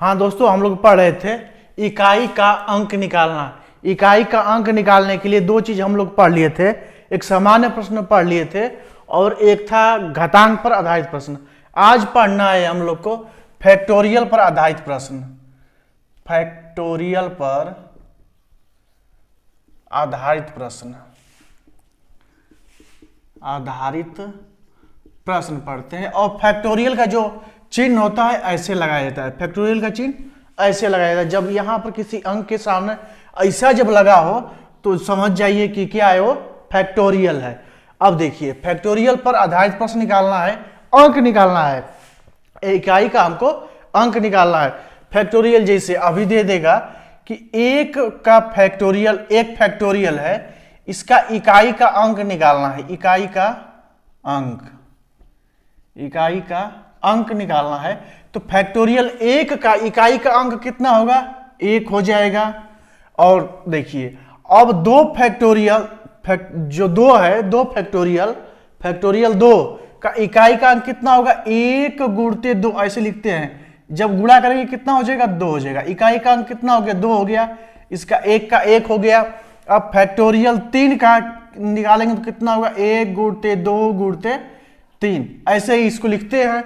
हाँ दोस्तों, हम लोग पढ़ रहे थे इकाई का अंक निकालना। इकाई का अंक निकालने के लिए दो चीज हम लोग पढ़ लिए थे। एक सामान्य प्रश्न पढ़ लिए थे और एक था घातांक पर आधारित प्रश्न। आज पढ़ना है हम लोग को फैक्टोरियल पर आधारित प्रश्न। फैक्टोरियल पर आधारित प्रश्न पढ़ते हैं। और फैक्टोरियल का जो चिन्ह होता है ऐसे लगाया जाता है। फैक्टोरियल का चिन्ह ऐसे लगाया जाता है। जब यहां पर किसी अंक के सामने ऐसा जब लगा हो तो समझ जाइए कि क्या है, वो फैक्टोरियल है। अब देखिए, फैक्टोरियल पर आधारित प्रश्न निकालना है, अंक निकालना है। इकाई का हमको अंक निकालना है। फैक्टोरियल जैसे अभी दे देगा कि एक का फैक्टोरियल, एक फैक्टोरियल है, इसका इकाई का अंक निकालना है। इकाई का अंक निकालना है। तो फैक्टोरियल एक का इकाई का अंक कितना होगा? एक हो जाएगा। और देखिए, अब दो फैक्टोरियल जो दो है, दो फैक्टोरियल दो का इकाई का अंक कितना होगा? एक गुणते दो, ऐसे लिखते हैं। जब गुणा करेंगे कितना हो जाएगा? दो हो जाएगा। इकाई का अंक कितना हो गया? दो हो गया। इसका एक हो गया। अब फैक्टोरियल तीन का निकालेंगे तो कितना होगा? एक गुणते दो गुणते तीन, ऐसे ही इसको लिखते हैं।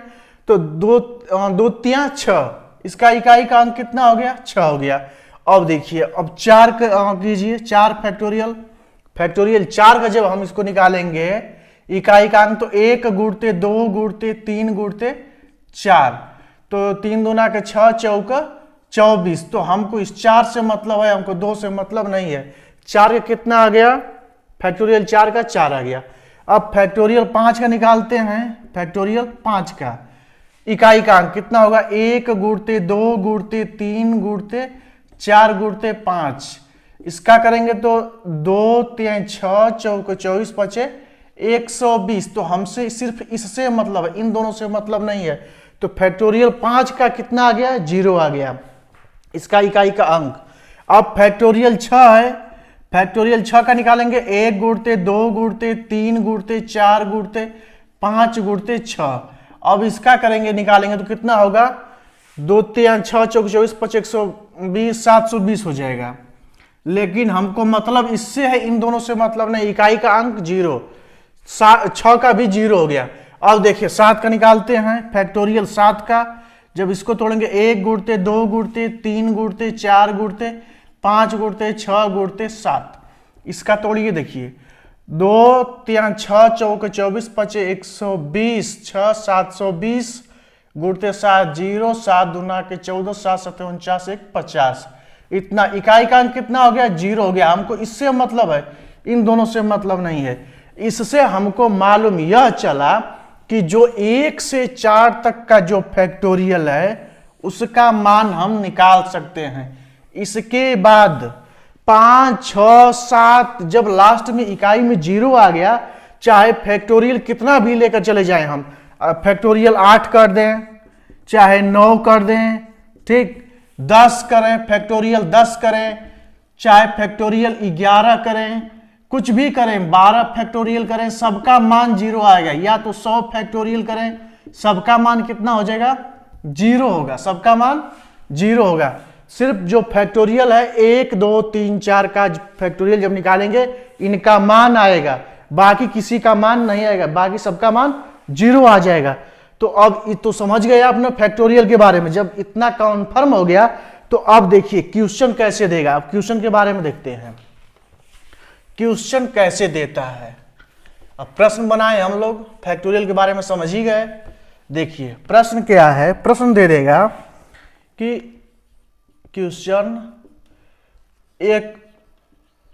तो दो तिया छह, इसका इकाई का अंक कितना हो गया? छह हो गया। अब देखिए, अब चार कीजिए, चार फैक्टोरियल चार का जब हम इसको निकालेंगे इकाई का अंक, तो एक गुणते दो गुणते तीन गुणते चार, तो तीन दूना के छह चौका 24। तो हमको इस चार से मतलब है, हमको दो से मतलब नहीं है। चार का कितना आ गया? फैक्टोरियल चार का चार आ गया। अब फैक्टोरियल पांच का निकालते हैं। फैक्टोरियल पांच का इकाई का अंक कितना होगा? एक गुणते दो गुणते तीन गुणते चार गुणते पांच। इसका करेंगे तो दो तीन छह चौको 24 पचे 120। तो हमसे सिर्फ इससे मतलब है, इन दोनों से मतलब नहीं है। तो फैक्टोरियल पांच का कितना आ गया? जीरो आ गया, इसका इकाई का अंक। अब फैक्टोरियल छह है, फैक्टोरियल छह का निकालेंगे। एक गुणते दो गुणते तीन गुणते चार गुणते पांच गुणते छह। अब इसका करेंगे, निकालेंगे तो कितना होगा? दो तीन छह चौक 24 पच 120, 720 हो जाएगा। लेकिन हमको मतलब इससे है, इन दोनों से मतलब नहीं। इकाई का अंक जीरो, छह का भी जीरो हो गया। अब देखिए, सात का निकालते हैं। फैक्टोरियल सात का जब इसको तोड़ेंगे, एक गुणते दो गुणते तीन गुणते चार गुणते पांच गुणते छह गुणते सात। इसका तोड़िए, देखिए, दो तीन छह चौक 24 पचे 120, छह 720 गुणते सात जीरो, सात दूना के 14, सात सत्ते 49, एक 50। इतना इकाई का अंक कितना हो गया? जीरो हो गया। हमको इससे मतलब है, इन दोनों से मतलब नहीं है। इससे हमको मालूम यह चला कि जो एक से चार तक का जो फैक्टोरियल है उसका मान हम निकाल सकते हैं। इसके बाद पांच छह सात, जब लास्ट में इकाई में जीरो आ गया, चाहे फैक्टोरियल कितना भी लेकर चले जाएं हम, फैक्टोरियल 8 कर दें, चाहे 9 कर दें, ठीक, 10 करें, फैक्टोरियल 10 करें, चाहे फैक्टोरियल 11 करें, कुछ भी करें, 12 फैक्टोरियल करें, सबका मान जीरो आएगा। या तो 100 फैक्टोरियल करें, सबका मान कितना हो जाएगा? जीरो होगा, सबका मान जीरो होगा। सिर्फ जो फैक्टोरियल है 1 2 3 4 का फैक्टोरियल जब निकालेंगे इनका मान आएगा, बाकी किसी का मान नहीं आएगा, बाकी सबका मान जीरो आ जाएगा। तो अब तो समझ गए आपने फैक्टोरियल के बारे में। जब इतना कन्फर्म हो गया तो अब देखिए क्वेश्चन कैसे देगा। अब क्वेश्चन के बारे में देखते हैं, क्वेश्चन कैसे देता है। अब प्रश्न बनाए हम लोग, फैक्टोरियल के बारे में समझ ही गए। देखिए प्रश्न क्या है। प्रश्न दे देगा कि क्वेश्चन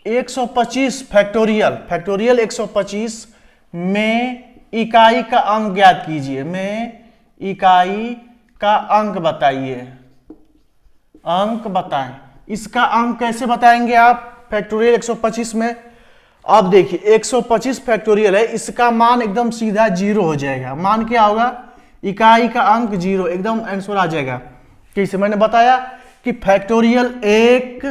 125 फैक्टोरियल 125 में इकाई का अंक ज्ञात कीजिए। में इकाई का अंक बताइए, अंक बताएं। इसका अंक कैसे बताएंगे आप फैक्टोरियल 125 में? अब देखिए 125 फैक्टोरियल है, इसका मान एकदम सीधा जीरो हो जाएगा। मान क्या होगा? इकाई का अंक जीरो, एकदम आंसर आ जाएगा। कैसे? मैंने बताया कि फैक्टोरियल 1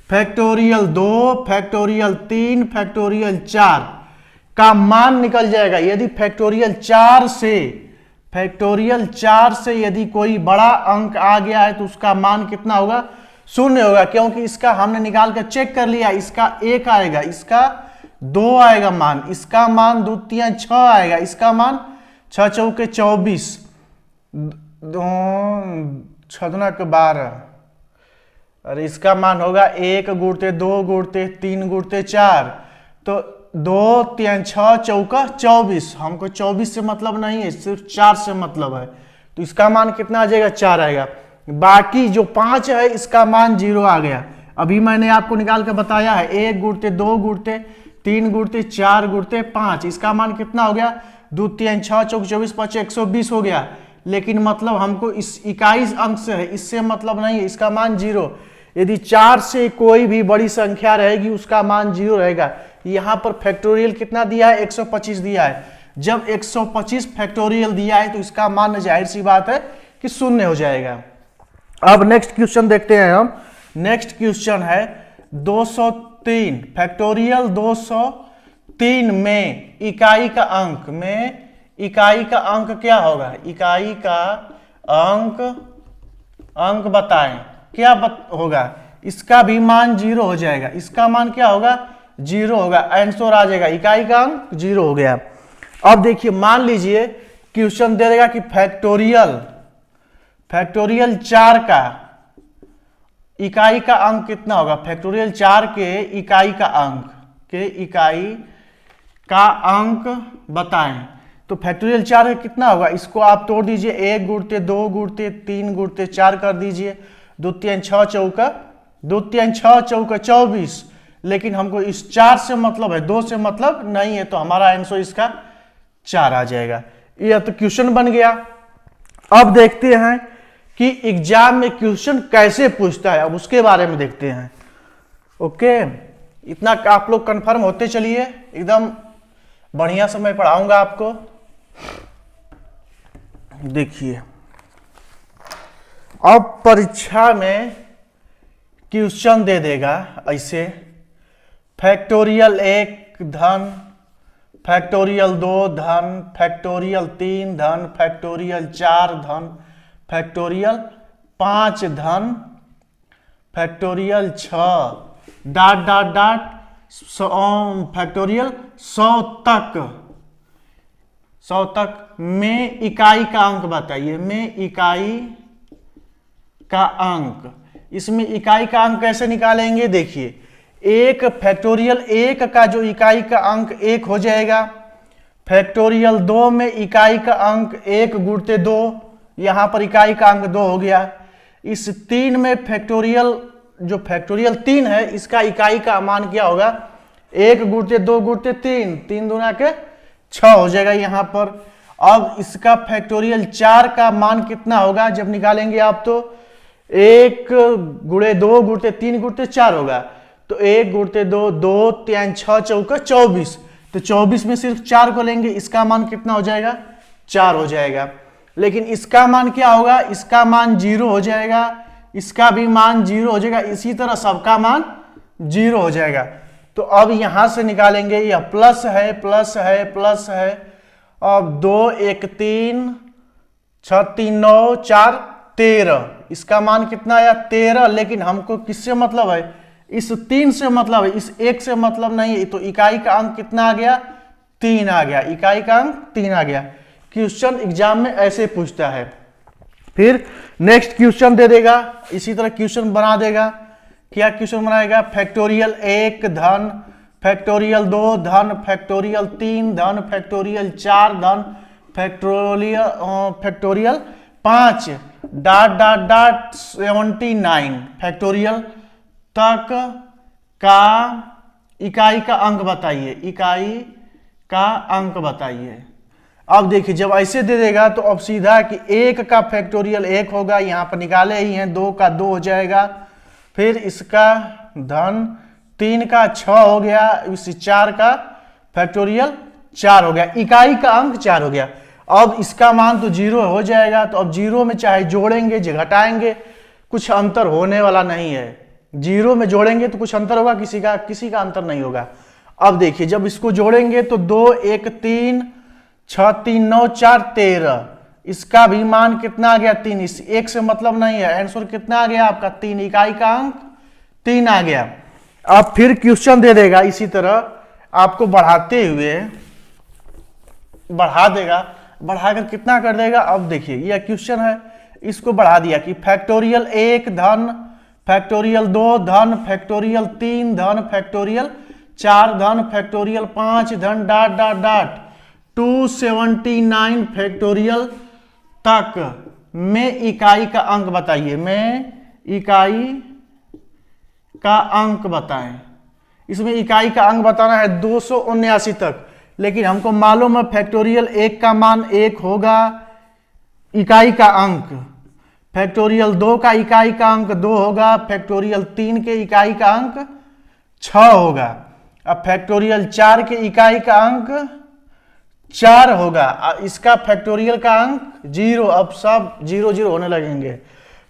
फैक्टोरियल 2 फैक्टोरियल 3 फैक्टोरियल 4 का मान निकल जाएगा। यदि फैक्टोरियल 4 से फैक्टोरियल 4 से यदि कोई बड़ा अंक आ गया है तो उसका मान कितना होगा, शून्य होगा, क्योंकि इसका हमने निकाल कर चेक कर लिया, इसका 1 आएगा, इसका 2 आएगा मान, इसका मान 2 3 6 आएगा, इसका मान 6 चौके 24, 6 दूना के 12, अरे इसका मान होगा 1 गुणते 2 गुणते 3 गुणते 4, तो 2 3 6 चौका 24, हमको 24 से मतलब नहीं है, सिर्फ 4 से मतलब है, तो इसका मान कितना आ जाएगा, 4 आएगा। बाकी जो 5 है इसका मान 0 आ गया। अभी मैंने आपको निकाल के बताया है 1 गुणते 2 गुणते 3 गुणते 4 गुणते 5, इसका मान कितना हो गया, 2 3 6 चौक 24 5 120 हो गया। लेकिन मतलब हमको इस इकाई अंक से है, इससे मतलब नहीं है, इसका मान 0। यदि 4 से कोई भी बड़ी संख्या रहेगी उसका मान 0 रहेगा। यहाँ पर फैक्टोरियल कितना दिया है, 125 दिया है। जब 125 फैक्टोरियल दिया है तो इसका मान जाहिर सी बात है कि शून्य हो जाएगा। अब नेक्स्ट क्वेश्चन देखते हैं हम। नेक्स्ट क्वेश्चन है 203 फैक्टोरियल 203 में इकाई का अंक, में इकाई का अंक क्या होगा, इकाई का अंक बताएं क्या होगा। इसका भी मान 0 हो जाएगा, इसका मान क्या होगा, 0 होगा, आंसर आ जाएगा, इकाई का अंक 0 हो गया। अब देखिए मान लीजिए क्वेश्चन दे देगा कि फैक्टोरियल 4 का इकाई का अंक कितना होगा, फैक्टोरियल 4 के इकाई का अंक बताएं। तो फैक्टोरियल 4 का कितना होगा, इसको आप तोड़ दीजिए, 1 गुणते 2 गुणते 3 गुणते 4 कर दीजिए, 2 3 6 चौका 24। लेकिन हमको इस 4 से मतलब है, 2 से मतलब नहीं है, तो हमारा आंसर इसका 4 आ जाएगा। यह तो क्वेश्चन बन गया। अब देखते हैं कि एग्जाम में क्वेश्चन कैसे पूछता है, अब उसके बारे में देखते हैं। ओके, इतना आप लोग कंफर्म होते चलिए, एकदम बढ़िया से मैं पढ़ाऊंगा आपको। देखिए अब परीक्षा में क्वेश्चन दे देगा ऐसे, फैक्टोरियल 1 धन फैक्टोरियल 2 धन फैक्टोरियल 3 धन फैक्टोरियल 4 धन फैक्टोरियल 5 धन factorial 6 dot dot dot factorial 100 तक में इकाई का अंक बताइए, में इकाई का अंक। इसमें इकाई का अंक कैसे निकालेंगे, देखिए, एक फैक्टोरियल 1 का जो इकाई का अंक 1 हो जाएगा, फैक्टोरियल 2 में इकाई का अंक 1 गुणते 2, यहां पर इकाई का अंक 2 हो गया। इस 3 में जो फैक्टोरियल 3 है इसका इकाई का मान क्या होगा, 1 गुणते 2 गुणते 3, 3 दूना के 6 हो जाएगा यहां पर। अब इसका फैक्टोरियल 4 का मान कितना होगा जब निकालेंगे आप, तो 1 गुणे 2 गुणते 3 गुणते 4 होगा, तो 1 गुणते 2 2 3 6 चौका 24, तो 24 में सिर्फ 4 को लेंगे, इसका मान कितना हो जाएगा, 4 हो जाएगा। लेकिन इसका मान क्या होगा, इसका मान 0 हो जाएगा, इसका भी मान 0 हो जाएगा, इसी तरह सबका मान 0 हो जाएगा। तो अब यहां से निकालेंगे, यह प्लस है प्लस है प्लस है, अब 2 1 3 6 3 9 4 13, इसका मान कितना आया, 13। लेकिन हमको किससे मतलब है, इस 3 से मतलब है, इस 1 से मतलब नहीं है, तो इकाई का अंक कितना आ गया, 3 आ गया, इकाई का अंक 3 आ गया। क्वेश्चन एग्जाम में ऐसे पूछता है। फिर नेक्स्ट क्वेश्चन दे देगा, इसी तरह क्वेश्चन बना देगा। क्या क्वेश्चन बनाएगा, फैक्टोरियल 1 धन फैक्टोरियल 2 धन फैक्टोरियल 3 धन फैक्टोरियल 4 धन factorial 5 dot dot dot 79 factorial तक का इकाई का अंक बताइए, इकाई का अंक बताइए। अब देखिए जब ऐसे दे देगा तो अब सीधा कि 1 का फैक्टोरियल 1 होगा, यहां पर निकाले ही हैं, 2 का 2 हो जाएगा, फिर इसका धन 3 का 6 हो गया, इस 4 का फैक्टोरियल 4 हो गया, इकाई का अंक 4 हो गया। अब इसका मान तो 0 हो जाएगा, तो अब 0 में चाहे जोड़ेंगे चाहे घटाएंगे कुछ अंतर होने वाला नहीं है। 0 में जोड़ेंगे तो कुछ अंतर होगा, किसी का अंतर नहीं होगा। अब देखिए जब इसको जोड़ेंगे तो 2 1 3 6 3 9 4 13, इसका भी मान कितना आ गया 3, इस एक से मतलब नहीं है, आंसर कितना आ गया आपका 3, इकाई का अंक 3 आ गया। अब फिर क्वेश्चन दे देगा इसी तरह आपको बढ़ाते हुए, बढ़ा देगा, बढ़ाकर कितना कर देगा। अब देखिए यह क्वेश्चन है, इसको बढ़ा दिया कि फैक्टोरियल 1 धन फैक्टोरियल 2 धन फैक्टोरियल 3 धन फैक्टोरियल 4 धन फैक्टोरियल 5 धन डॉट डॉट डॉट 279 फैक्टोरियल तक में इकाई का अंक बताइए, में इकाई का अंक बताएं। इसमें इकाई का अंक बताना है 279 तक, लेकिन हमको मालूम है फैक्टोरियल 1 का मान 1 होगा इकाई का अंक, फैक्टोरियल 2 का इकाई का अंक 2 होगा, फैक्टोरियल 3 के इकाई का अंक 6 होगा, अब फैक्टोरियल 4 के इकाई का अंक 4 होगा, इसका फैक्टोरियल का अंक 0। अब सब 0 0 होने लगेंगे।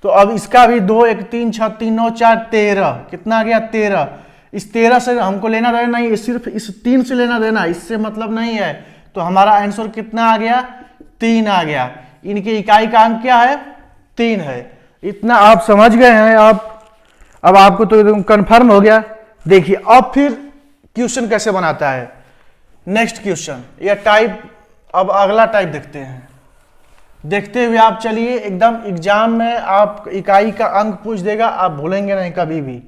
तो अब इसका भी 2 1 3 6 3 9 4 13, कितना आ गया 13। इस 13 से हमको लेना देना नहीं, सिर्फ इस 3 से लेना देना, इससे मतलब नहीं है। तो हमारा आंसर कितना आ गया 3 आ गया। इनके इकाई का अंक क्या है 3 है। इतना आप समझ गए हैं। अब आपको तो एकदम कंफर्म हो गया। देखिए अब फिर क्वेश्चन कैसे बनाता है। नेक्स्ट क्वेश्चन या टाइप, अब अगला टाइप देखते हैं। देखते हुए आप चलिए, एकदम एग्जाम में आप इकाई का अंक पूछ देगा, आप भूलेंगे नहीं कभी भी।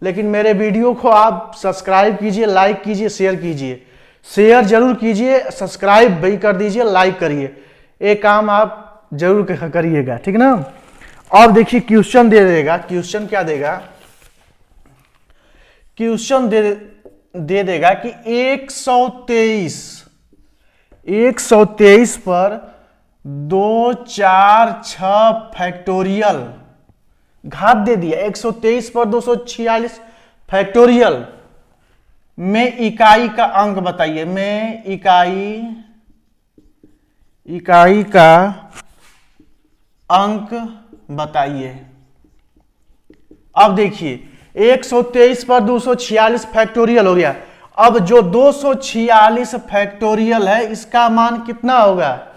लेकिन मेरे वीडियो को आप सब्सक्राइब कीजिए, लाइक कीजिए, शेयर कीजिए। शेयर जरूर कीजिए, सब्सक्राइब भी कर दीजिए, लाइक करिए, ये काम आप जरूर करिएगा, ठीक ना। अब देखिए क्वेश्चन दे देगा, क्वेश्चन क्या देगा, क्वेश्चन दे देगा कि 123 पर 2 4 6 फैक्टोरियल घात दे दिया। 123 पर 246 फैक्टोरियल में इकाई का अंक बताइए, में इकाई का अंक बताइए। अब देखिए 123 पर 246 फैक्टोरियल हो गया। अब जो 246 फैक्टोरियल है इसका मान कितना होगा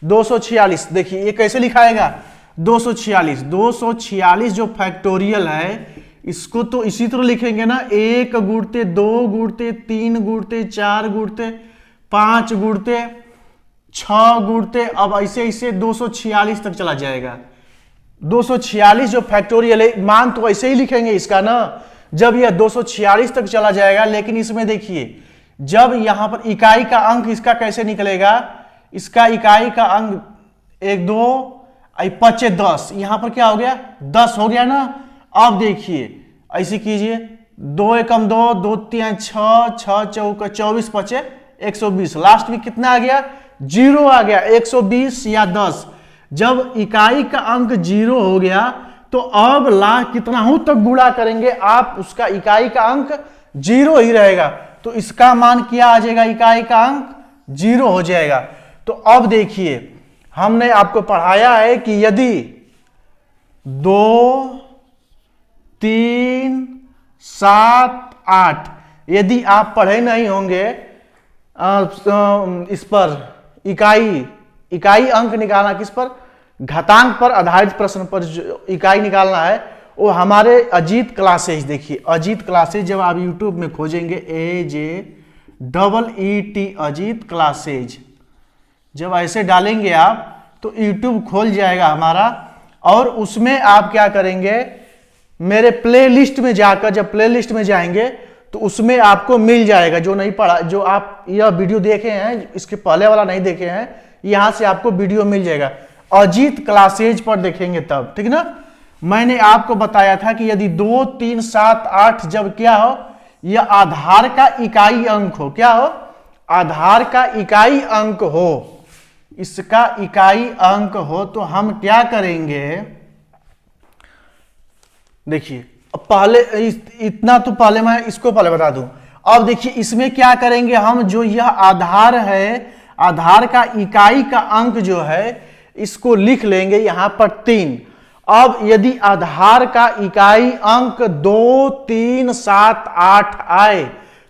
246। देखिए ये कैसे लिखाएगा 246 जो फैक्टोरियल है इसको तो इसी तरह लिखेंगे ना, 1 गुणते 2 गुणते 3 गुणते 4 गुणते 5 गुणते 6 गुणते, अब ऐसे ऐसे 246 तक चला जाएगा। 246 जो फैक्टोरियल है, मान तो ऐसे ही लिखेंगे इसका ना, जब यह 246 तक चला जाएगा। लेकिन इसमें देखिए जब यहां पर इकाई का अंक इसका कैसे निकलेगा, इसका इकाई का अंक 1 2 5 10, यहां पर क्या हो गया 10 हो गया ना। अब देखिए ऐसे कीजिए, 2 एकम 2 2 3 6 6 चौका 24 5 120, लास्ट में कितना आ गया 0 आ गया। 120 या 10, जब इकाई का अंक 0 हो गया तो अब लाख कितना हूं तक गुणा करेंगे आप, उसका इकाई का अंक 0 ही रहेगा। तो इसका मान क्या आ जाएगा, इकाई का अंक 0 हो जाएगा। तो अब देखिए हमने आपको पढ़ाया है कि यदि 2 3 7 8, यदि आप पढ़े नहीं होंगे इस पर इकाई अंक निकालना, किस पर, घातांक पर आधारित प्रश्न पर जो इकाई निकालना है वो हमारे अजीत क्लासेज। देखिए अजीत क्लासेज जब आप यूट्यूब में खोजेंगे AJEET अजीत क्लासेज, जब ऐसे डालेंगे आप तो यूट्यूब खोल जाएगा हमारा, और उसमें आप क्या करेंगे, मेरे प्लेलिस्ट में जाकर, जब प्लेलिस्ट में जाएंगे तो उसमें आपको मिल जाएगा। जो नहीं पढ़ा, जो आप यह वीडियो देखे हैं, इसके पहले वाला नहीं देखे हैं, यहां से आपको वीडियो मिल जाएगा। अजीत क्लासेज पर देखेंगे तब, ठीक ना। मैंने आपको बताया था कि यदि 2 3 7 8 जब क्या हो, यह आधार का इकाई अंक हो, क्या हो, आधार का इकाई अंक हो, इसका इकाई अंक हो, तो हम क्या करेंगे, देखिए पहले इतना तो पहले मैं इसको पहले बता दूं। अब देखिए इसमें क्या करेंगे हम, जो यह आधार है, आधार का इकाई का अंक जो है इसको लिख लेंगे यहां पर 3। अब यदि आधार का इकाई अंक 2 3 7 8 आए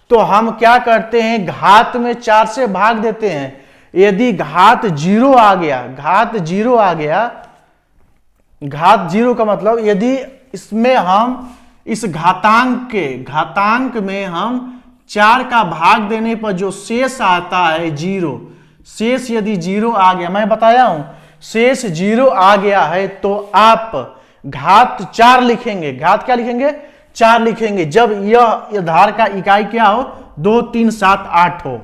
तो हम क्या करते हैं, घात में 4 से भाग देते हैं। यदि घात 0 आ गया, घात 0 आ गया, घात 0 का मतलब यदि इसमें हम इस घातांक में हम 4 का भाग देने पर जो शेष आता है 0, शेष यदि 0 आ गया, मैं बताया हूं शेष 0 आ गया है तो आप घात 4 लिखेंगे। घात क्या लिखेंगे? 4 लिखेंगे जब यह आधार का इकाई क्या हो, 2 3 7 8 हो,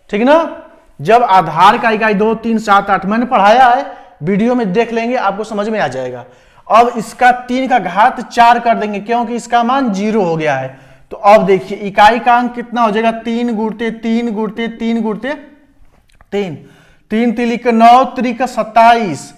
ठीक ना। जब आधार का इकाई 2 3 7 8 मैंने पढ़ाया है, वीडियो में देख लेंगे, आपको समझ में आ जाएगा। अब इसका 3 का घात 4 कर देंगे क्योंकि इसका मान 0 हो गया है। तो अब देखिए इकाई का अंक कितना हो जाएगा, 3 गुणते 3 गुणते 3 गुणते 3, 3 तिलिक 9 तिलिक 27,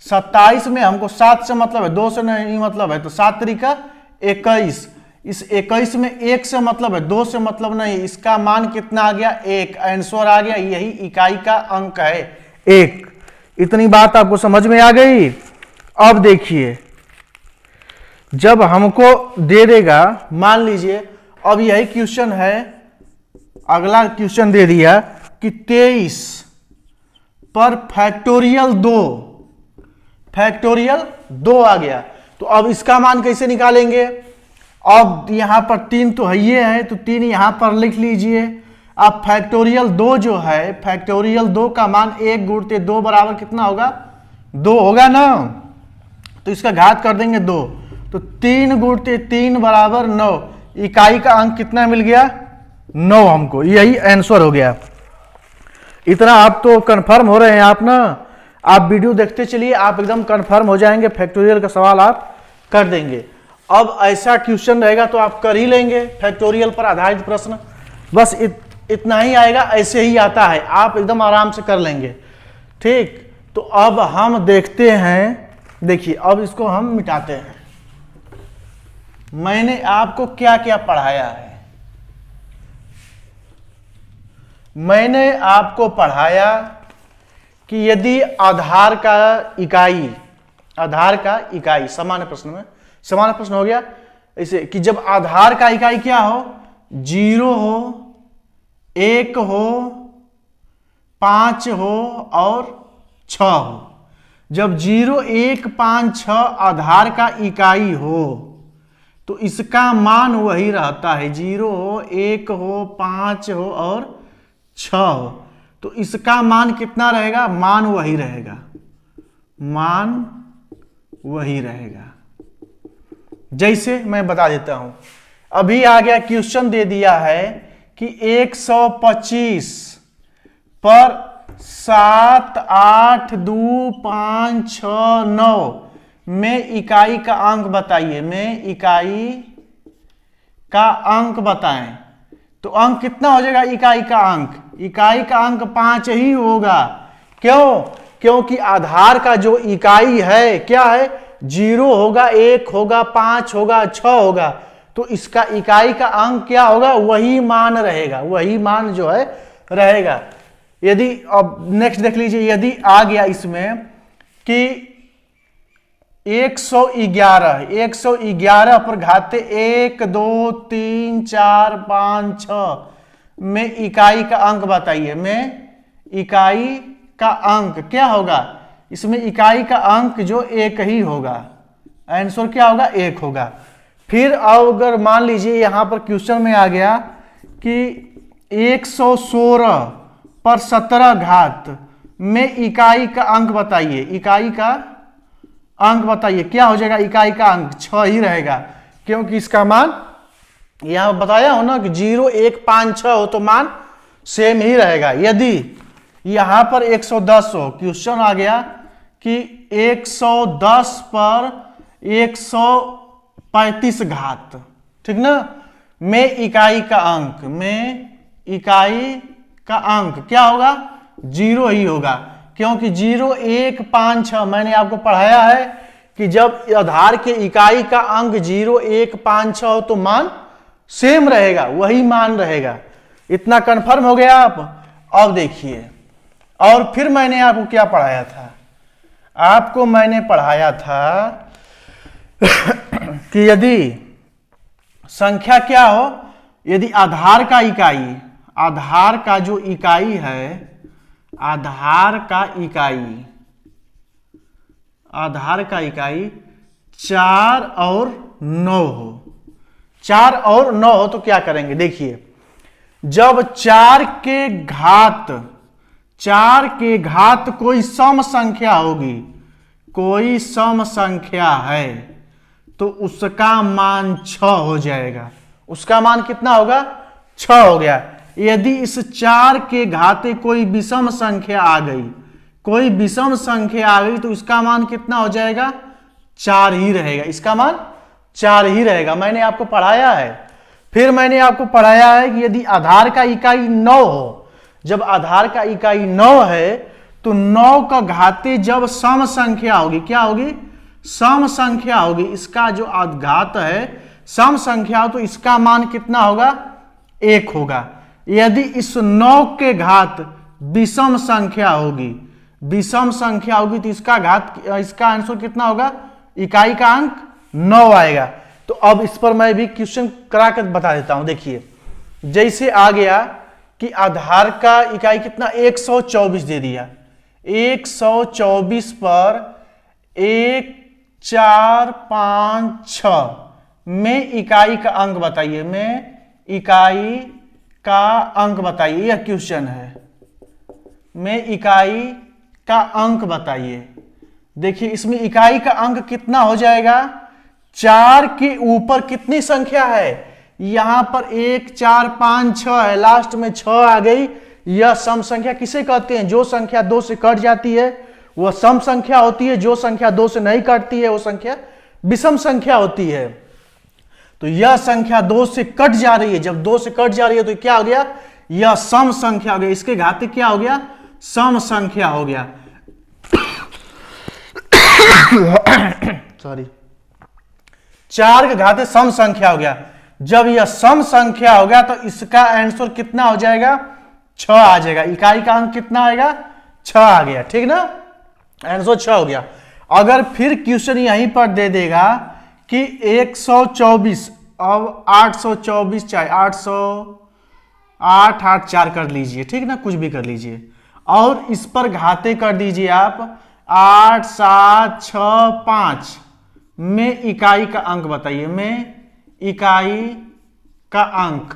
27 में हमको 7 से मतलब है, 2 से नहीं मतलब है, तो 7 तिलिका 21, इस 21 में 1 से मतलब है, 2 से मतलब नहीं, इसका मान कितना आ गया, 1, आंसर आ गया। यही इकाई का अंक है 1। इतनी बात आपको समझ में आ गई। अब देखिए जब हमको दे देगा, मान लीजिए अब यही क्वेश्चन है, अगला क्वेश्चन दे दिया कि 23 पर फैक्टोरियल 2 आ गया, तो अब इसका मान कैसे निकालेंगे। अब यहां पर 3 तो ये है, तो 3 यहां पर लिख लीजिए। अब फैक्टोरियल 2 जो है, फैक्टोरियल 2 का मान 1 गुणते 2 बराबर कितना होगा, 2 होगा ना, तो इसका घात कर देंगे 2, तो 3 गुणते 3 बराबर 9, इकाई का अंक कितना मिल गया, 9 हमको, यही आंसर हो गया। इतना आप तो कंफर्म हो रहे हैं आप ना, आप वीडियो देखते चलिए, आप एकदम कंफर्म हो जाएंगे, फैक्टोरियल का सवाल आप कर देंगे। अब ऐसा क्वेश्चन रहेगा तो आप कर ही लेंगे, फैक्टोरियल पर आधारित प्रश्न, बस इतना ही आएगा, ऐसे ही आता है, आप एकदम आराम से कर लेंगे, ठीक। तो अब हम देखते हैं, देखिए अब इसको हम मिटाते हैं। मैंने आपको क्या क्या पढ़ाया है, मैंने आपको पढ़ाया कि यदि आधार का इकाई सामान्य प्रश्न में, सामान्य प्रश्न हो गया ऐसे कि जब आधार का इकाई क्या हो, 0 हो, 1 हो, 5 हो और 6 हो। जब 0 1 5 6 आधार का इकाई हो तो इसका मान वही रहता है, 0 हो, 1 हो, 5 हो और 6 हो, तो इसका मान कितना रहेगा, मान वही रहेगा, मान वही रहेगा। जैसे मैं बता देता हूं, अभी आ गया क्वेश्चन दे दिया है कि 125 पर 7 8 2 5 6 9 में इकाई का अंक बताइए, में इकाई का अंक बताएं। तो अंक कितना हो जाएगा इकाई का अंक, इकाई का अंक 5 ही होगा। क्यों? क्योंकि आधार का जो इकाई है क्या है, 0 होगा, 1 होगा, 5 होगा, 6 होगा, तो इसका इकाई का अंक क्या होगा, वही मान रहेगा, वही मान जो है रहेगा। यदि अब नेक्स्ट देख लीजिए, यदि आ गया इसमें कि 111 पर घाते 1 2 3 4 5 6 में इकाई का अंक बताइए, में इकाई का अंक क्या होगा, इसमें इकाई का अंक जो 1 ही होगा, आंसर क्या होगा, 1 होगा। फिर अगर मान लीजिए यहां पर क्वेश्चन में आ गया कि 116 पर 17 घात में इकाई का अंक बताइए, इकाई का अंक बताइए, क्या हो जाएगा, इकाई का अंक 6 ही रहेगा, क्योंकि इसका मान यहां बताया हो ना कि 0 1 5 6 हो तो मान सेम ही रहेगा। यदि यहां पर 110 हो, क्वेश्चन आ गया कि 110 पर 135 घात, ठीक ना, में इकाई का अंक, में इकाई का अंक क्या होगा, 0 ही होगा, क्योंकि 0 1 5 6 मैंने आपको पढ़ाया है कि जब आधार के इकाई का अंक 0 1 5 6 हो तो मान सेम रहेगा, वही मान रहेगा। इतना कंफर्म हो गया आप। अब देखिए, और फिर मैंने आपको क्या पढ़ाया था, आपको मैंने पढ़ाया था कि यदि संख्या क्या हो, यदि आधार का इकाई, आधार का जो इकाई है, आधार का इकाई 4 और 9 हो, 4 और 9 हो तो क्या करेंगे? देखिए, जब 4 के घात कोई सम संख्या होगी, कोई सम संख्या है, तो उसका मान 6 हो जाएगा। उसका मान कितना होगा? 6 हो गया। यदि इस 4 के घाते कोई विषम संख्या आ गई, तो इसका मान कितना हो जाएगा? 4 ही रहेगा। इसका मान 4 ही रहेगा। मैंने आपको पढ़ाया है। फिर मैंने आपको पढ़ाया है कि यदि आधार का इकाई 9 हो, जब आधार का इकाई 9 है तो 9 का घाते जब सम संख्या होगी, क्या होगी? सम संख्या होगी। इसका जो घात है सम संख्या हो तो इसका मान कितना होगा? 1 होगा। यदि इस 9 के घात विषम संख्या होगी, तो इसका आंसर कितना होगा? इकाई का अंक 9 आएगा। तो अब इस पर मैं भी क्वेश्चन करा कर बता देता हूं। देखिए, जैसे आ गया कि आधार का इकाई कितना? 124 दे दिया। 124 पर 1 4 5 6 में इकाई का अंक बताइए, यह क्वेश्चन है। में इकाई का अंक बताइए। देखिए, इसमें इकाई का अंक कितना हो जाएगा? 4 के ऊपर कितनी संख्या है? यहां पर 1 4 5 6 है, लास्ट में 6 आ गई। यह सम संख्या किसे कहते हैं? जो संख्या 2 से कट जाती है वह सम संख्या होती है, जो संख्या 2 से नहीं कटती है वो संख्या विषम संख्या होती है। तो यह संख्या 2 से कट जा रही है। जब 2 से कट जा रही है तो क्या हो गया? यह सम संख्या हो गया। इसके घाते क्या हो गया? सम संख्या हो गया। सॉरी, 4 के घाते सम संख्या हो गया। जब यह सम संख्या हो गया तो इसका आंसर कितना हो जाएगा? 6 आ जाएगा। इकाई का अंक कितना आएगा? 6 आ गया। ठीक ना? आंसर 6 हो गया। अगर फिर क्वेश्चन यहीं पर दे देगा कि 124, अब 824 चाहे 808 8 4 कर लीजिए, ठीक ना? कुछ भी कर लीजिए। और इस पर घाते कर दीजिए आप 8 7 6 5 में इकाई का अंक बताइए, में इकाई का अंक।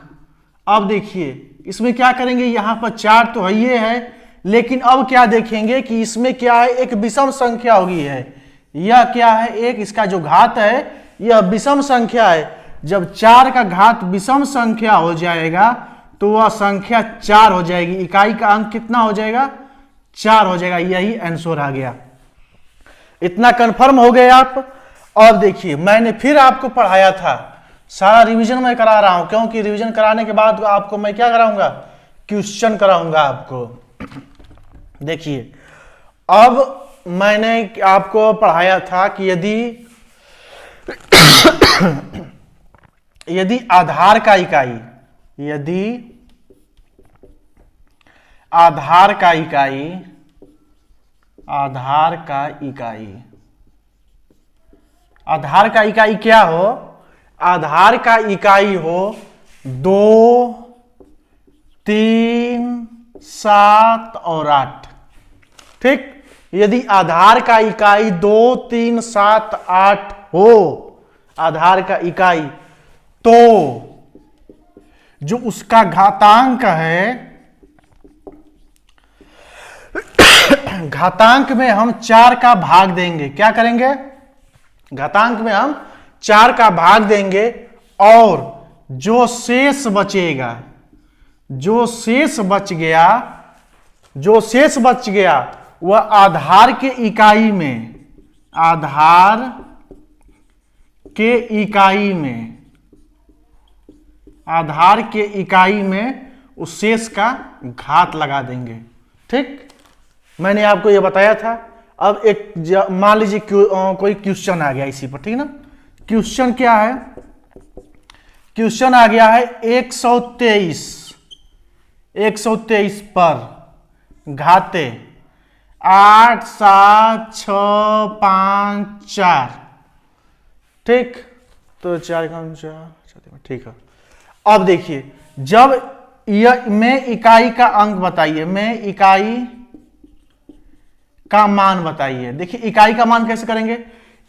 अब देखिए, इसमें क्या करेंगे? यहां पर 4 तो है, है, लेकिन अब क्या देखेंगे कि इसमें क्या है? एक विषम संख्या होगी है। यह क्या है? एक, इसका जो घात है यह विषम संख्या है। जब 4 का घात विषम संख्या हो जाएगा तो वह संख्या 4 हो जाएगी। इकाई का अंक कितना हो जाएगा? 4 हो जाएगा। यही आंसर आ गया। इतना कंफर्म हो गए आप? और देखिए, मैंने फिर आपको पढ़ाया था, सारा रिवीजन मैं करा रहा हूं, क्योंकि रिवीजन कराने के बाद आपको मैं क्या कराऊंगा? क्वेश्चन कराऊंगा आपको। देखिए, अब मैंने आपको पढ़ाया था कि यदि आधार का इकाई, क्या हो? आधार का इकाई हो 2 3 7 और 8। ठीक? यदि आधार का इकाई 2 3 7 8 हो, आधार का इकाई, तो जो उसका घातांक है, घातांक में हम 4 का भाग देंगे। क्या करेंगे? घातांक में हम 4 का भाग देंगे और जो शेष बच गया वह आधार के इकाई में उस शेष का घात लगा देंगे। ठीक? मैंने आपको यह बताया था। अब एक मान लीजिए कोई क्वेश्चन आ गया इसी पर, ठीक ना? क्वेश्चन क्या है? क्वेश्चन आ गया है 123 पर घाते 8 7 6 5 4। ठीक? तो 4 का 4, ठीक है। अब देखिए, जब यह में इकाई का अंक बताइए, में इकाई का मान बताइए। देखिए इकाई का मान कैसे करेंगे,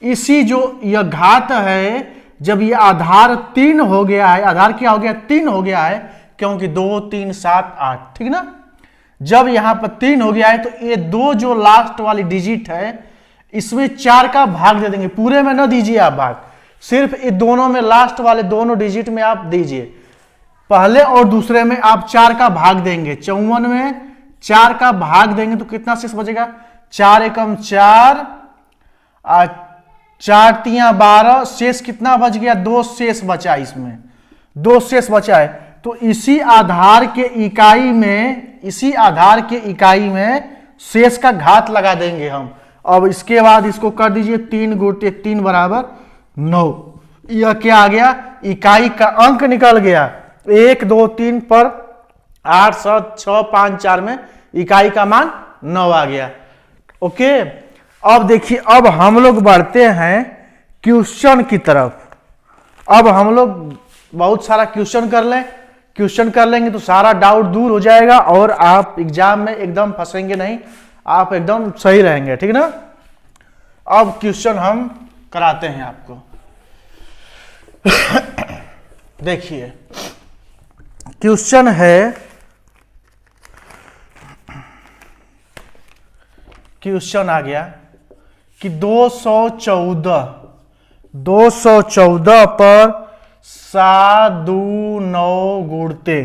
इसी जो यह घात है, जब ये आधार 3 हो गया है, आधार क्या हो गया 3 हो गया है, क्योंकि 2 3 7 8, ठीक ना। जब यहां पर 3 हो गया है तो ये दो जो लास्ट वाली डिजिट है इसमें 4 का भाग दे देंगे, पूरे में ना दीजिए आप भाग, सिर्फ ये दोनों में लास्ट वाले दोनों डिजिट में आप दीजिए, पहले और दूसरे में आप 4 का भाग देंगे। 54 में 4 का भाग देंगे तो कितना शेष बचेगा, 4 एकम 4, 4 तिया 12, शेष कितना बच गया, 2 शेष बचा, इसमें 2 शेष बचा है। तो इसी आधार के इकाई में, इसी आधार के इकाई में शेष का घात लगा देंगे हम। अब इसके बाद इसको कर दीजिए 3 गुणित 3 बराबर 9। यह क्या आ गया, इकाई का अंक निकल गया। 1 2 3 पर 8 7 6 5 4 में इकाई का मान 9 आ गया। ओके, अब देखिए, अब हम लोग बढ़ते हैं क्वेश्चन की तरफ। अब हम लोग बहुत सारा क्वेश्चन कर लें, क्वेश्चन कर लेंगे तो सारा डाउट दूर हो जाएगा और आप एग्जाम में एकदम फंसेंगे नहीं, आप एकदम सही रहेंगे, ठीक ना। अब क्वेश्चन हम कराते हैं आपको। देखिए क्वेश्चन है, क्वेश्चन आ गया कि 214 पर 7 2 9 गुणते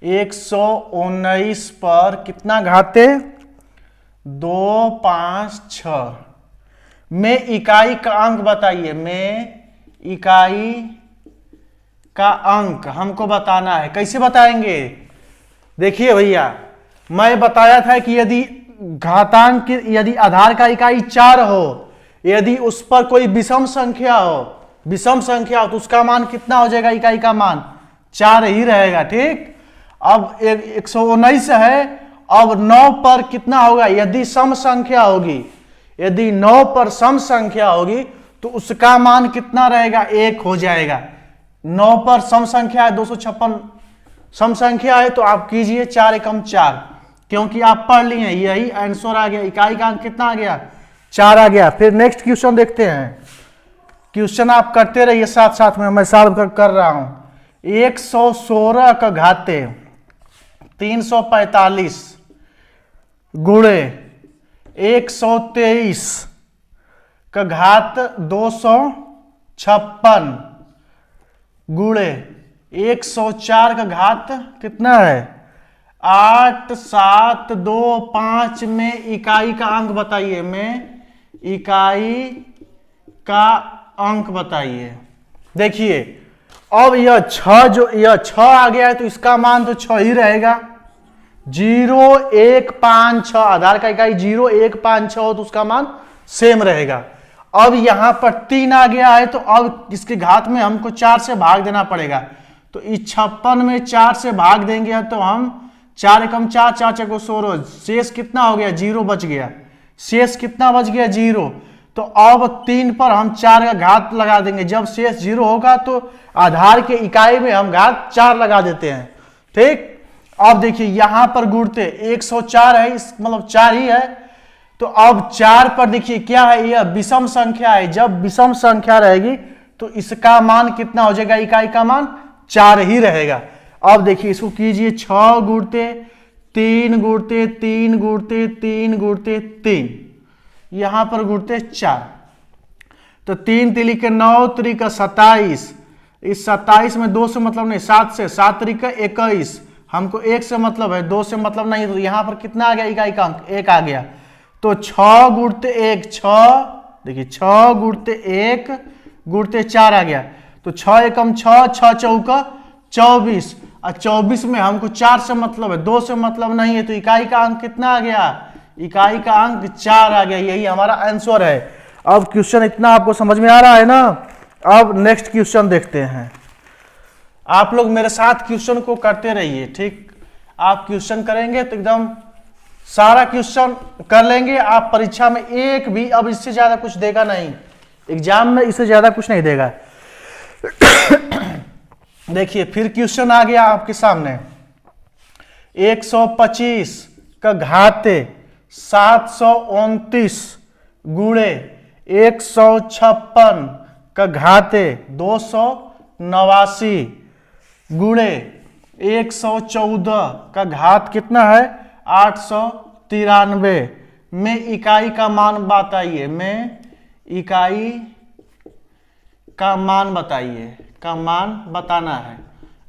119 पर कितना घाते, 2 5 6 में इकाई का अंक बताइए। में इकाई का अंक हमको बताना है, कैसे बताएंगे। देखिए भैया, मैं बताया था कि यदि घातांक, यदि आधार का इकाई 4 हो, यदि उस पर कोई विषम संख्या हो, विषम संख्या हो तो उसका मान कितना हो जाएगा, इकाई का मान 4 ही रहेगा, ठीक। अब 119 है, अब 9 पर कितना होगा, यदि सम संख्या होगी, यदि 9 पर सम संख्या होगी तो उसका मान कितना रहेगा, 1 हो जाएगा। 9 पर सम संख्या है 256 सम संख्या है, तो आप कीजिए 4 एकम 4, क्योंकि आप पढ़ लिए, यही आंसर आ गया। इकाई का अंक कितना आ गया, 4 आ गया। फिर नेक्स्ट क्वेश्चन देखते हैं। क्वेश्चन आप करते रहिए साथ साथ में, मैं सॉल्व कर रहा हूं। 116 का घाते 345 गुणे 123 का घात 256 गुणे 104 का घात कितना है, 8 7 2 5 में इकाई का अंक बताइए। में इकाई का अंक बताइए। देखिए अब यह 6, जो यह 6 आ गया है तो इसका मान तो 6 ही रहेगा। 0 1 5 6, आधार का इकाई 0 1 5 6 हो तो उसका मान सेम रहेगा। अब यहां पर 3 आ गया है तो अब इसके घात में हमको 4 से भाग देना पड़ेगा। तो इस 56 में 4 से भाग देंगे तो हम 4 एकम 4 4 चको 16, शेष कितना हो गया, 0 बच गया। शेष कितना बच गया, 0। तो अब 3 पर हम 4 का घात लगा देंगे। जब शेष 0 होगा तो आधार के इकाई में हम घात 4 लगा देते हैं, ठीक। अब देखिए यहां पर गुणते 104 है, इस मतलब 4 ही है, तो अब 4 पर देखिए क्या है, यह विषम संख्या है। जब विषम संख्या रहेगी तो इसका मान कितना हो जाएगा, इकाई का मान 4 ही रहेगा। अब देखिए इसको कीजिए 6 गुणते 3 गुणते 3 गुणते 3 गुणते 3, यहां पर गुणते 4, तो 3 तिली के 9 त्रिका 27, इस 27 में 2 से मतलब नहीं, 7 से, 7 त्रिका 21, हमको 1 से मतलब है, 2 से मतलब नहीं, तो यहां पर कितना आ गया, इकाई का अंक 1 आ गया। तो 6 गुणते 1 6, देखिए 6 गुणते 1 गुणते 4 आ गया। तो 6 एकम 6 6 चौका 24, और 24 में हमको 4 से मतलब है, 2 से मतलब नहीं है, तो इकाई का अंक कितना आ गया, इकाई का अंक 4 आ गया। यही हमारा आंसर है। अब क्वेश्चन इतना आपको समझ में आ रहा है ना। अब नेक्स्ट क्वेश्चन देखते हैं। आप लोग मेरे साथ क्वेश्चन को करते रहिए, ठीक। आप क्वेश्चन करेंगे तो एकदम सारा क्वेश्चन कर लेंगे। आप परीक्षा में एक भी अब इससे ज्यादा कुछ देगा नहीं, एग्जाम में इससे ज्यादा कुछ नहीं देगा। देखिए फिर क्वेश्चन आ गया आपके सामने, 125 का घाते 729 गुणे 156 का घाते 289 गुणे 114 का घात कितना है 893 में इकाई का मान बताइए, में इकाई का मान बताइए, का मान बताना है।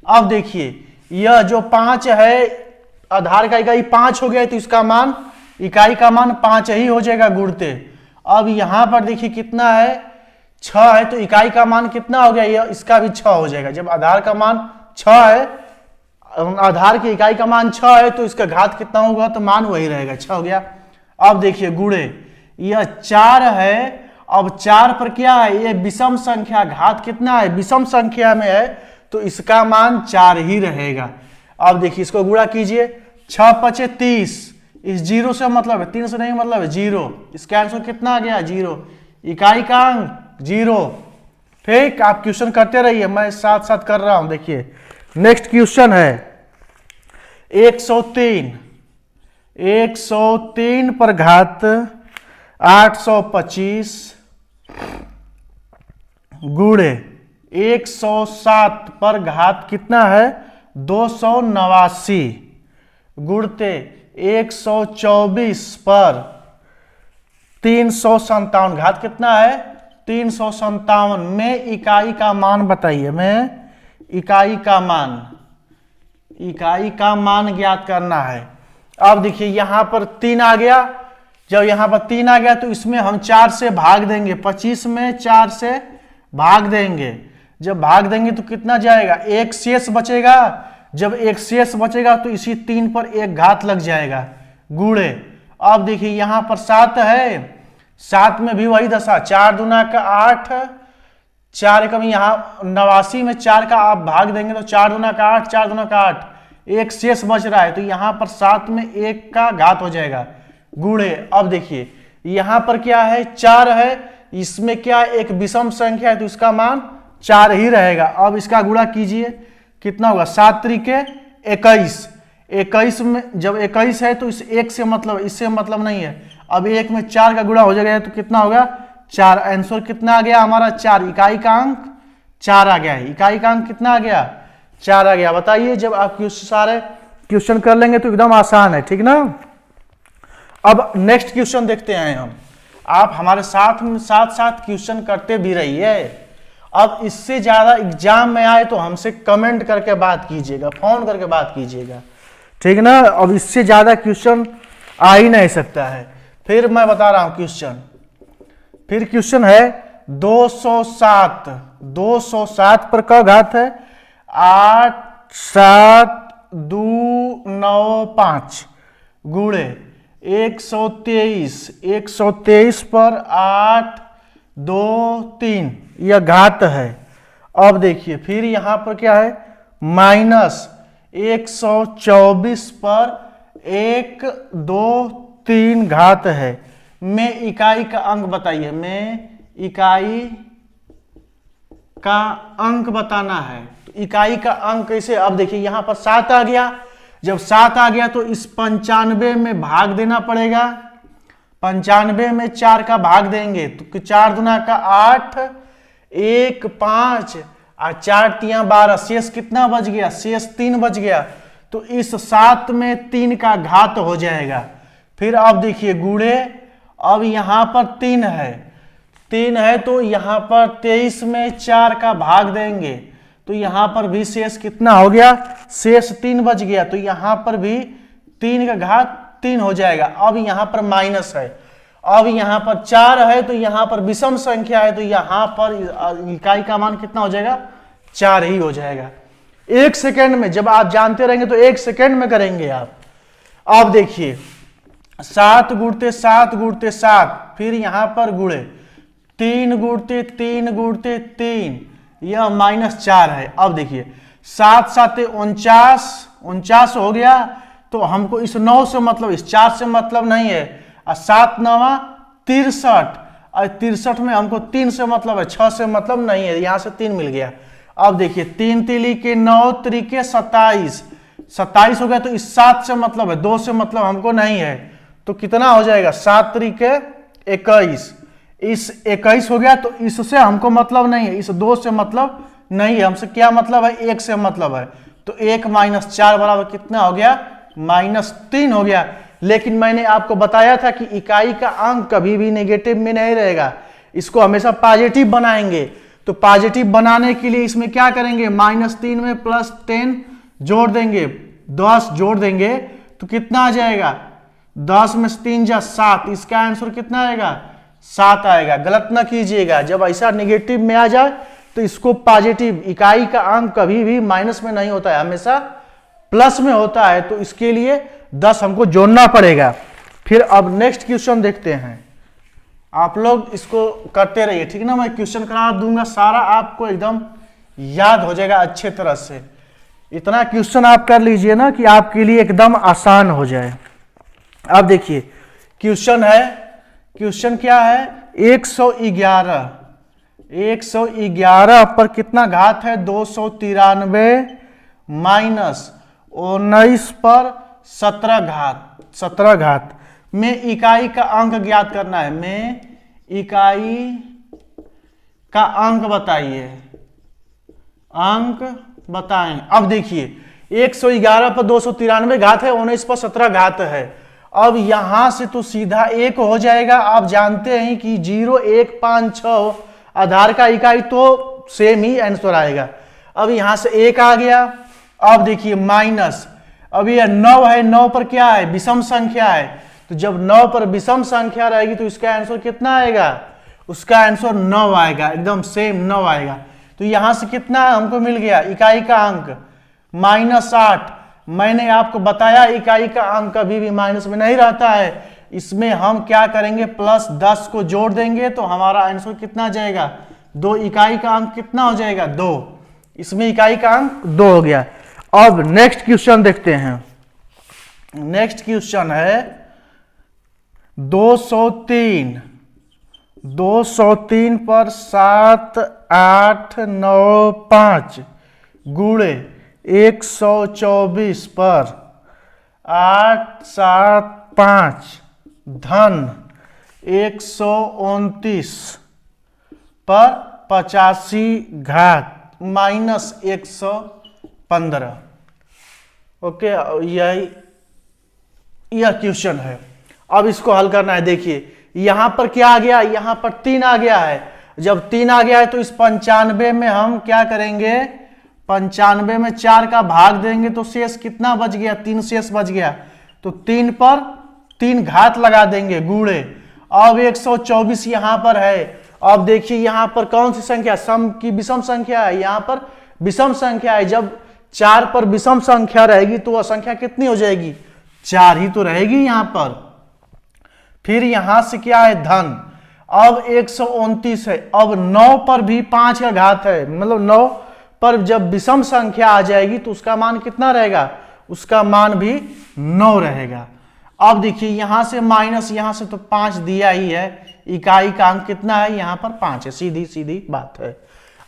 अब देखिए यह जो 5 है, आधार का इकाई 5 हो गया तो इसका मान, इकाई का मान 5 ही हो जाएगा गुणते। अब यहां पर देखिए कितना है 6 है, तो इकाई का मान कितना हो गया, यह इसका भी 6 हो जाएगा। जब आधार का मान 6 है, आधार की इकाई का मान 6 है तो इसका घात कितना होगा, तो मान वही रहेगा, 6 हो गया। अब देखिए गुणे यह 4 है, अब 4 पर क्या है, ये विषम संख्या, घात कितना है विषम संख्या में है तो इसका मान 4 ही रहेगा। अब देखिए इसको गुणा कीजिए, 6 पचे 30, इस 0 से मतलब है, 3 से नहीं मतलब है 0, इसका आंसर कितना आ गया 0, इकाई का अंक 0। ठीक, आप क्वेश्चन करते रहिए, मैं साथ साथ कर रहा हूं। देखिए नेक्स्ट क्वेश्चन है 103 पर घात 825 गुणे 107 पर घात कितना है 289 गुणते 124 पर 357, घात कितना है 357 में इकाई का मान बताइए, में इकाई का मान, इकाई का मान ज्ञात करना है। अब देखिए यहां पर 3 आ गया, जब यहां पर 3 आ गया तो इसमें हम 4 से भाग देंगे, 25 में 4 से भाग देंगे, जब भाग देंगे तो कितना जाएगा, एक शेष बचेगा, जब एक शेष बचेगा तो इसी 3 पर एक घात लग जाएगा गुणे। अब देखिए यहां पर 7 है, 7 में भी वही दशा, 4 दूना का 8, 4 कम यहां 89 में 4 का आप भाग देंगे तो 4 दूना का 8, 4 दूना का 8, एक शेष बच रहा है तो यहां पर 7 में 1 का घात हो जाएगा गुणे। अब देखिए यहां पर क्या है 4 है, इसमें क्या एक विषम संख्या है तो इसका मान 4 ही रहेगा। अब इसका गुणा कीजिए, कितना होगा 7 त्रिके 21, 21 में जब 21 है तो इस 1 से मतलब, इससे मतलब नहीं है, अब 1 में 4 का गुणा हो जाएगा तो कितना होगा 4। आंसर कितना आ गया हमारा 4, इकाई का अंक 4 आ गया है, इकाई का अंक कितना आ गया 4 आ गया। बताइए जब आप सारे क्वेश्चन कर लेंगे तो एकदम आसान है, ठीक ना। अब नेक्स्ट क्वेश्चन देखते हैं हम, आप हमारे साथ क्वेश्चन करते भी रहिए। अब इससे ज्यादा एग्जाम में आए तो हमसे कमेंट करके बात कीजिएगा, फोन करके बात कीजिएगा, ठीक ना। अब इससे ज्यादा क्वेश्चन आ ही नहीं सकता है। फिर मैं बता रहा हूं क्वेश्चन, फिर क्वेश्चन है 207, 207 पर का घात है 87295 गुणे 123, 123 पर 823, यह घात है। अब देखिए फिर यहां पर क्या है माइनस 124 पर 123 घात है, में इकाई का अंक बताइए, में इकाई का अंक बताना है। तो इकाई का अंक कैसे, अब देखिए यहां पर 7 आ गया, जब 7 आ गया तो इस 95 में भाग देना पड़ेगा, 95 में 4 का भाग देंगे तो 4 दूना का 8, 1 5 और 4 तिया 12, शेष कितना बच गया, शेष 3 बच गया, तो इस 7 में 3 का घात हो जाएगा। फिर अब देखिए गुणे, अब यहां पर 3 है तो यहां पर 23 में 4 का भाग देंगे तो यहां पर भी शेष कितना हो गया, शेष 3 बच गया, तो यहां पर भी 3 का घात 3 हो जाएगा। अब यहां पर माइनस है, अब यहां पर 4 है तो यहां पर विषम संख्या है तो यहां पर इकाई का मान कितना हो जाएगा 4 ही हो जाएगा। 1 सेकेंड में, जब आप जानते रहेंगे तो 1 सेकेंड में करेंगे आप। अब देखिए 7 गुणते 7 गुणते 7, फिर यहां पर गुणे 3 गुणते 3 गुणते 3, यह -4 है। अब देखिए 7 7 49 हो गया, तो हमको इस 9 से मतलब, इस 4 से मतलब नहीं है, और 7 9 63, और 63 में हमको 3 से मतलब है, 6 से मतलब नहीं है, यहां से 3 मिल गया। अब देखिए 3 तिली के 9 त्रिके 27 हो गया, तो इस 7 से मतलब है, 2 से मतलब हमको नहीं है, तो कितना हो जाएगा 7 तरीके 21। इस 21 हो गया, तो इससे हमको मतलब नहीं है, इस 2 से मतलब नहीं है, हमसे क्या मतलब है, 1 से मतलब है। तो 1 - 4 बराबर कितना हो गया, -3 हो गया। लेकिन मैंने आपको बताया था कि इकाई का अंक कभी भी नेगेटिव में नहीं रहेगा, इसको हमेशा पॉजिटिव बनाएंगे। तो पॉजिटिव बनाने के लिए इसमें क्या करेंगे, -3 में +10 जोड़ देंगे, 10 जोड़ देंगे तो कितना आ जाएगा, 10 में 3 जा 7, इसका आंसर कितना आएगा, 7 आएगा। गलत ना कीजिएगा, जब ऐसा नेगेटिव में आ जाए तो इसको पॉजिटिव, इकाई का अंक कभी भी माइनस में नहीं होता है, हमेशा प्लस में होता है। तो इसके लिए 10 हमको जोड़ना पड़ेगा। फिर अब नेक्स्ट क्वेश्चन देखते हैं, आप लोग इसको करते रहिए, ठीक ना। मैं क्वेश्चन करा दूंगा, सारा आपको एकदम याद हो जाएगा अच्छे तरह से। इतना क्वेश्चन आप कर लीजिए ना कि आपके लिए एकदम आसान हो जाए। अब देखिए क्वेश्चन है, क्वेश्चन क्या है, 111 पर कितना घात है, 293 माइनस 19 पर 17 घात में इकाई का अंक ज्ञात करना है। में इकाई का अंक बताइए, अंक बताएं। अब देखिए 111 पर 293 घात है, 19 पर 17 घात है। अब यहां से तो सीधा 1 हो जाएगा। आप जानते हैं कि 0, 1, 5, 6 आधार का इकाई, तो सेम ही आंसर आएगा। अब यहां से 1 आ गया। अब देखिए माइनस, अब ये 9 है, 9 पर क्या है, विषम संख्या है। तो जब 9 पर विषम संख्या रहेगी तो इसका आंसर कितना आएगा, उसका आंसर 9 आएगा, एकदम सेम 9 आएगा। तो यहां से कितना हमको मिल गया, इकाई का अंक -8। मैंने आपको बताया इकाई का अंक कभी भी माइनस में नहीं रहता है। इसमें हम क्या करेंगे, +10 को जोड़ देंगे तो हमारा आंसर कितना आ जाएगा, 2। इकाई का अंक कितना हो जाएगा, 2। इसमें इकाई का अंक 2 हो गया। अब नेक्स्ट क्वेश्चन देखते हैं। नेक्स्ट क्वेश्चन है 203 पर 7, 8, 9, 5 गुणे 124 पर 8, 7, 5 धन 129 पर 85 घात -115। ओके, यह क्वेश्चन है। अब इसको हल करना है। देखिए यहां पर क्या आ गया, यहां पर 3 आ गया है। जब 3 आ गया है तो इस 95 में हम क्या करेंगे, 95 में 4 का भाग देंगे तो शेष कितना बच गया, 3 शेष बच गया। तो 3 पर 3 घात लगा देंगे गुणे। अब 124 यहां पर है। अब देखिए यहां पर कौन सी संख्या, सम की विषम संख्या है, यहां पर विषम संख्या है। जब 4 पर विषम संख्या रहेगी तो वह संख्या कितनी हो जाएगी, 4 ही तो रहेगी यहां पर। फिर यहां से क्या है, धन। अब 129 है। अब 9 पर भी 5 का घात है, मतलब 9 पर जब विषम संख्या आ जाएगी तो उसका मान कितना रहेगा, उसका मान भी 9 रहेगा। अब देखिए यहां से माइनस, यहां से तो 5 दिया ही है, इकाई का अंक कितना है, यहां पर 5 है, सीधी सीधी बात है।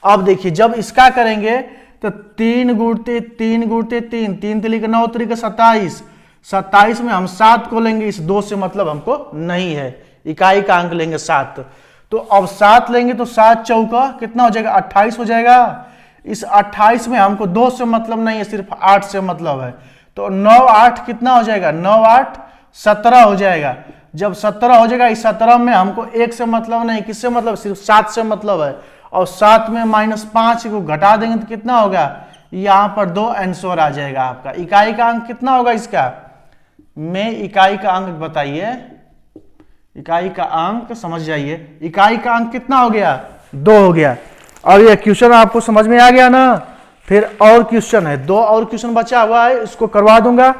अब देखिए जब इसका करेंगे तो 3 गुणते 3 3 3 9 3 27, 27 में हम 7 को लेंगे, इस 2 से मतलब हमको नहीं है, इकाई का अंक लेंगे 7। तो अब 7 लेंगे तो 7 चौका कितना हो जाएगा, 28 हो जाएगा। इस 28 में हमको 2 से मतलब नहीं है, सिर्फ 8 से मतलब है। तो 9 8 कितना हो जाएगा, 9 8 17 हो जाएगा। जब 17 हो जाएगा, इस 17 में हमको 1 से मतलब नहीं, किससे मतलब, सिर्फ 7 से मतलब है। और 7 में -5 को घटा देंगे तो कितना होगा, यहां पर 2 आंसर आ जाएगा आपका। इकाई का अंक कितना होगा इसका, में इकाई का अंक बताइए, इकाई का अंक समझ जाइए, इकाई का अंक कितना हो गया, 2 हो गया। और ये क्वेश्चन आपको समझ में आ गया ना। फिर और क्वेश्चन है, 2 और क्वेश्चन बचा हुआ है, इसको करवा दूंगा।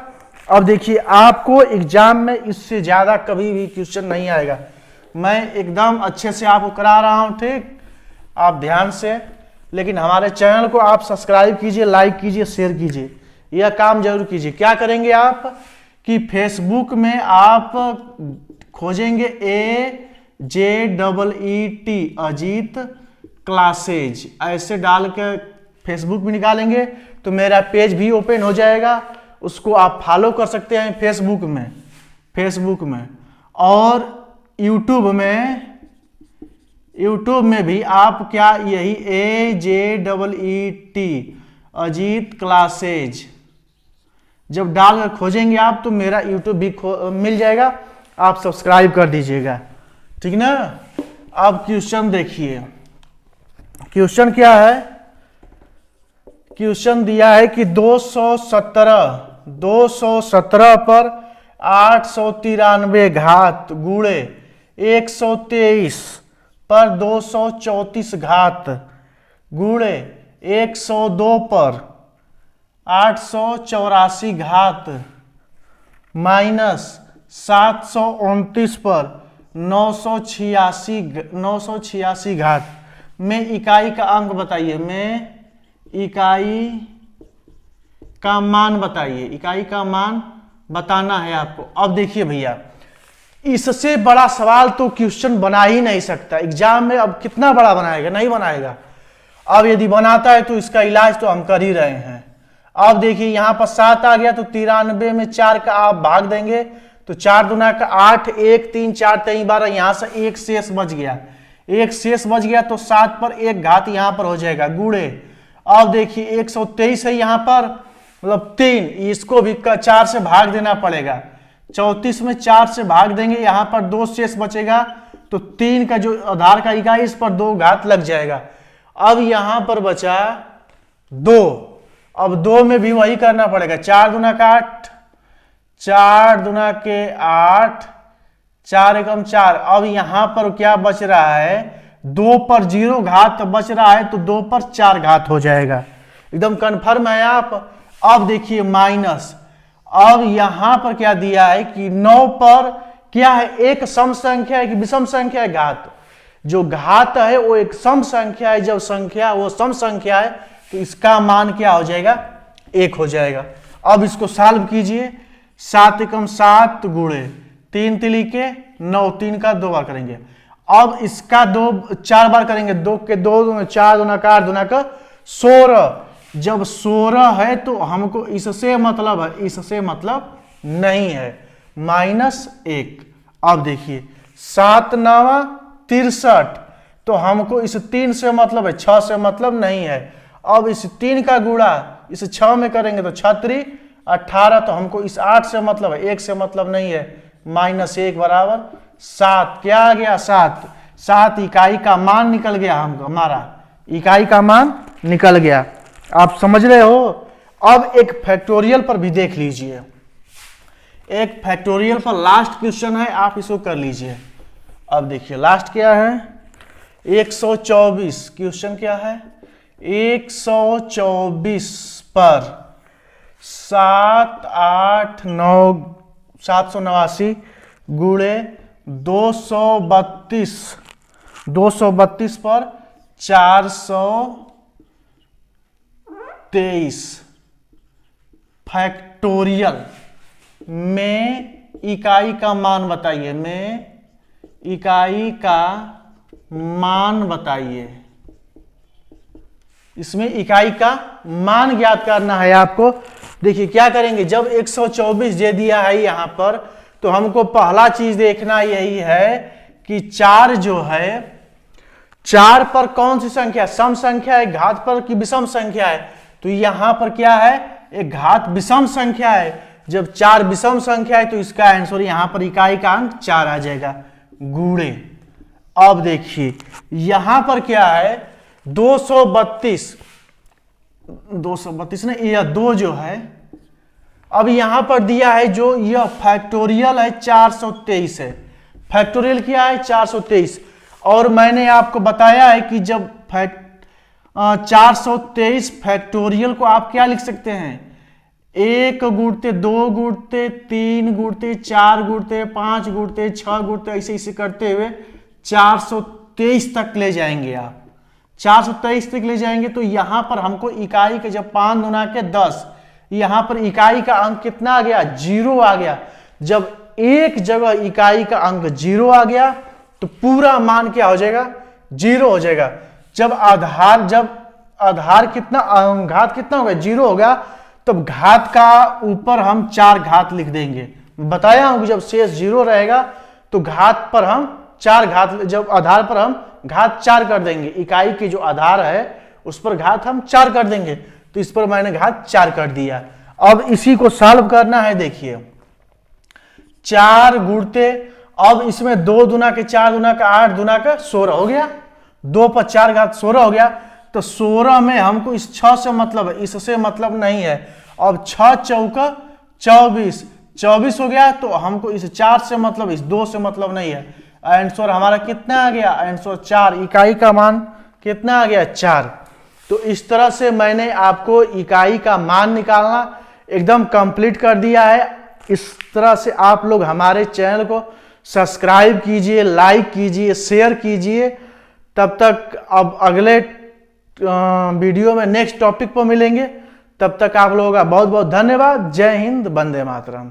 अब देखिए आपको एग्जाम में इससे ज्यादा कभी भी क्वेश्चन नहीं आएगा, मैं एकदम अच्छे से आपको करा रहा हूं, ठीक, आप ध्यान से। लेकिन हमारे चैनल को आप सब्सक्राइब कीजिए, लाइक कीजिए, शेयर कीजिए, यह काम जरूर कीजिए। क्या करेंगे आप कि फेसबुक में आप खोजेंगे AJEET अजीत क्लासेज, ऐसे डाल के फेसबुक में निकालेंगे तो मेरा पेज भी ओपन हो जाएगा, उसको आप फॉलो कर सकते हैं फेसबुक में, फेसबुक में, और यूट्यूब में भी आप क्या यही AJEET अजीत क्लासेज जब डालकर खोजेंगे आप तो मेरा यूट्यूब भी मिल जाएगा, आप सब्सक्राइब कर दीजिएगा, ठीक ना। अब क्वेश्चन देखिए, क्वेश्चन क्या है। क्वेश्चन दिया है कि 217 पर 893 घात गुणे 123 पर 234 घात गुणे 102 पर 884 घात माइनस 729 पर 986 घात में इकाई का अंक बताइए, में इकाई का मान बताइए, इकाई का मान बताना है आपको। अब देखिए भैया, इससे बड़ा सवाल तो क्वेश्चन बना ही नहीं सकता एग्जाम में। अब कितना बड़ा बनाएगा, नहीं बनाएगा। अब यदि बनाता है तो इसका इलाज तो हम कर ही रहे हैं। अब देखिए यहां पर 7 आ गया तो 93 में 4 का आप भाग देंगे तो 4 दूना का 8, 1 3 4 3 12, यहां से एक शेष बच गया, एक शेष बच गया तो 7 पर 1 घात यहां पर हो जाएगा गुणे। अब देखिए 123 है यहां पर, मतलब 3, इसको भी 4 से भाग देना पड़ेगा। 34 में 4 से भाग देंगे, यहां पर 2 शेष बचेगा तो 3 का जो आधार का इकाई इस पर 2 घात लग जाएगा। अब यहां पर बचा 2, अब 2 में भी वही करना पड़ेगा। 4 दूना का 8, 4 दूना के 8, 4 एकम 4। अब यहां पर क्या बच रहा है, 2 पर 0 घात बच रहा है तो 2 पर 4 घात हो जाएगा। एकदम कन्फर्म है आप। अब देखिए माइनस, अब यहां पर क्या दिया है कि 9 पर क्या है, एक सम संख्या है कि विषम संख्या है, घात। जो घात है वो एक सम संख्या है, जब संख्या वो सम संख्या है तो इसका मान क्या हो जाएगा, 1 हो जाएगा। अब इसको सॉल्व कीजिए, 7 एकम 7 गुणे 3 तिली के 9, 3 का 2 बार करेंगे। अब इसका 4 बार करेंगे, 2 के 2, 4 दूना का 8 दूना का 16। जब 16 है तो हमको इससे मतलब है, इससे मतलब नहीं है, -1। अब देखिए 7 9 63, तो हमको इस 3 से मतलब है, 6 से मतलब नहीं है। अब इस 3 का गुणा इस 6 में करेंगे तो 6 3 18, तो हमको इस 8 से मतलब है, 1 से मतलब नहीं है, -1 बराबर 7। क्या आ गया, 7। 7 इकाई का मान निकल गया, हमको हमारा इकाई का मान निकल गया। आप समझ रहे हो। अब एक फैक्टोरियल पर भी देख लीजिए, एक फैक्टोरियल पर लास्ट क्वेश्चन है, आप इसको कर लीजिए। अब देखिए लास्ट क्या है, 124। क्वेश्चन क्या है, 124 पर 789 गुणे 232 पर 423 फैक्टोरियल में इकाई का मान बताइए, में इकाई का मान बताइए। इसमें इकाई का मान ज्ञात करना है आपको। देखिए क्या करेंगे, जब 124 दे दिया है यहां पर, तो हमको पहला चीज देखना यही है कि 4 जो है, 4 पर कौन सी संख्या, सम संख्या है, घात पर कि विषम संख्या है। तो यहां पर क्या है, एक घात विषम संख्या है। जब 4 विषम संख्या है तो इसका आंसर यहां पर इकाई का अंक 4 आ जाएगा गुणे। अब देखिए यहां पर क्या है, 232 ने यह 2 जो है, अब यहां पर दिया है जो यह फैक्टोरियल है 423 है। फैक्टोरियल क्या है, 423। और मैंने आपको बताया है कि जब 423 फैक्टोरियल को आप क्या लिख सकते हैं, 1 गुणते 2 गुणते 3 गुणते 4 गुणते 5 गुणते 6 गुणते ऐसे ऐसे करते हुए 423 तक ले जाएंगे आप। 423 तक ले जाएंगे तो यहां पर हमको इकाई के जब 5 गुना के 10, यहां पर इकाई का अंक कितना आ गया, 0 आ गया। जब एक जगह इकाई का अंक 0 आ गया तो पूरा मान क्या हो जाएगा, 0 हो जाएगा। जब आधार कितना, घात कितना हो गया, 0 हो गया, तब घात का ऊपर हम 4 घात लिख देंगे बताया हूं कि जब शेष 0 रहेगा तो घात पर हम 4 घात, जब आधार पर हम घात 4 कर देंगे, इकाई की जो आधार है उस पर घात हम 4 कर देंगे, तो इस पर मैंने घात 4 कर दिया। अब इसी को सॉल्व करना है। देखिए 4 गुणते, अब इसमें 2 दूना के 4 दूना का 8 दूना का 16 हो गया, 2 पर 4 घात 16 हो गया। तो 16 में हमको इस 6 से मतलब है, इससे मतलब नहीं है। अब 6 चौका 24, 24 हो गया, तो हमको इस 4 से मतलब, इस 2 से मतलब नहीं है। आंसर हमारा कितना आ गया? आंसर 4, इकाई का मान कितना आ गया? 4। तो इस तरह से मैंने आपको इकाई का मान निकालना एकदम कंप्लीट कर दिया है। इस तरह से आप लोग हमारे चैनल को सब्सक्राइब कीजिए, लाइक कीजिए, शेयर कीजिए। तब तक अब अगले वीडियो में नेक्स्ट टॉपिक पर मिलेंगे। तब तक आप लोगों का बहुत बहुत धन्यवाद। जय हिंद, वंदे मातरम।